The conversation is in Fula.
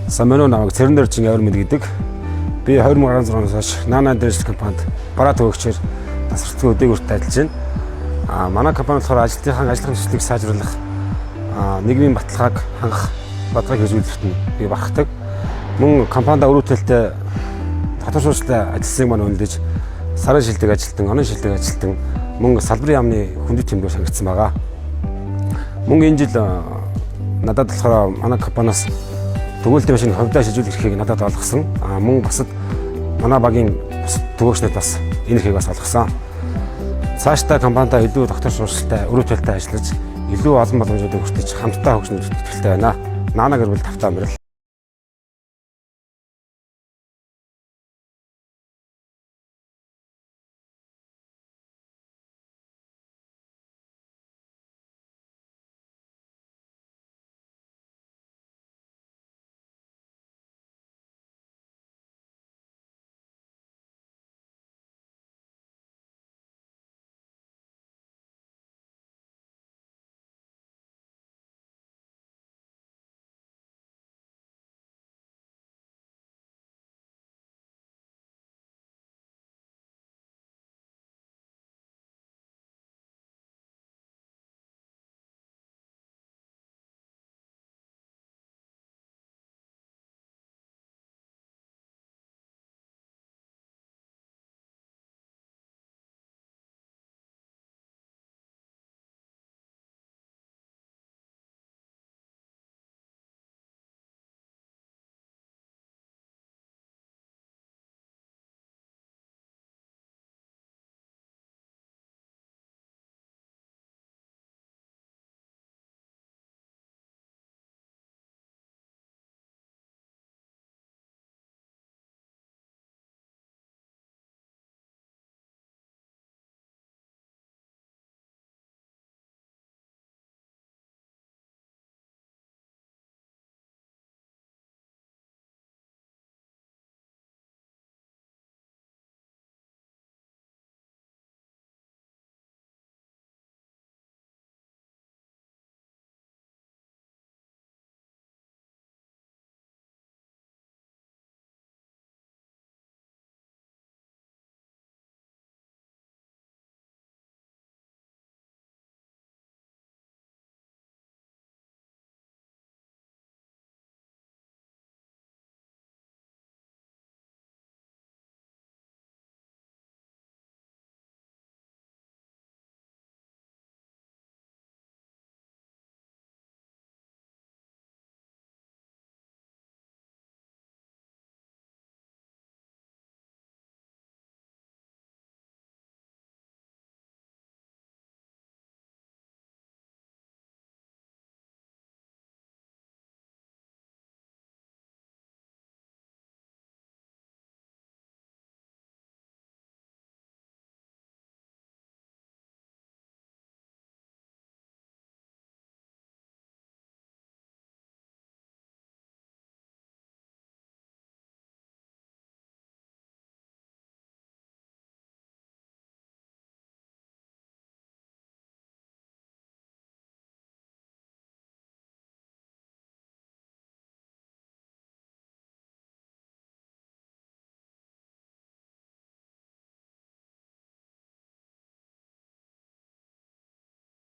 Самено намайг Цэрнэрчин Авир мэд гэдэг. Би 2016 оноос хойш Nana Digital компанид бараа төгөгчээр тасралтгүй өдөөгөрт ажиллаж байна. Манай компани болохоор ажлынхаа төслийг сайжруулах, нийгмийн баталгааг хангах бодлогыг хэрэгжүүлэхэд нь би бахархдаг. Мөн компанида үр бүтээлтэй татвар шууршлагтай ажилласыг маань үнэлж, сарын шилдэг ажилтан, оноо шилдэг ажилтан, мөн салбарын яамны хүндэт тэмдэг сонгогдсон байгаа. Мөн энэ жил надад болохоор манай компаниас төгөөлтэй машин ховдоо шилжүүлэх эрхийг надад олгосон. Мөн бусад манай багийн төгөөгчнүүд бас энэ эрхийг бас олгосон. Цаашдаа компанида илүү татвар шууршлагтай, үр бүтээлтэй ажиллаж, илүү олон боломжуудыг хүртэж хамтдаа хөгжмөд итгэлтэй байна. Nana гэр бүл тавтаа мөрөл.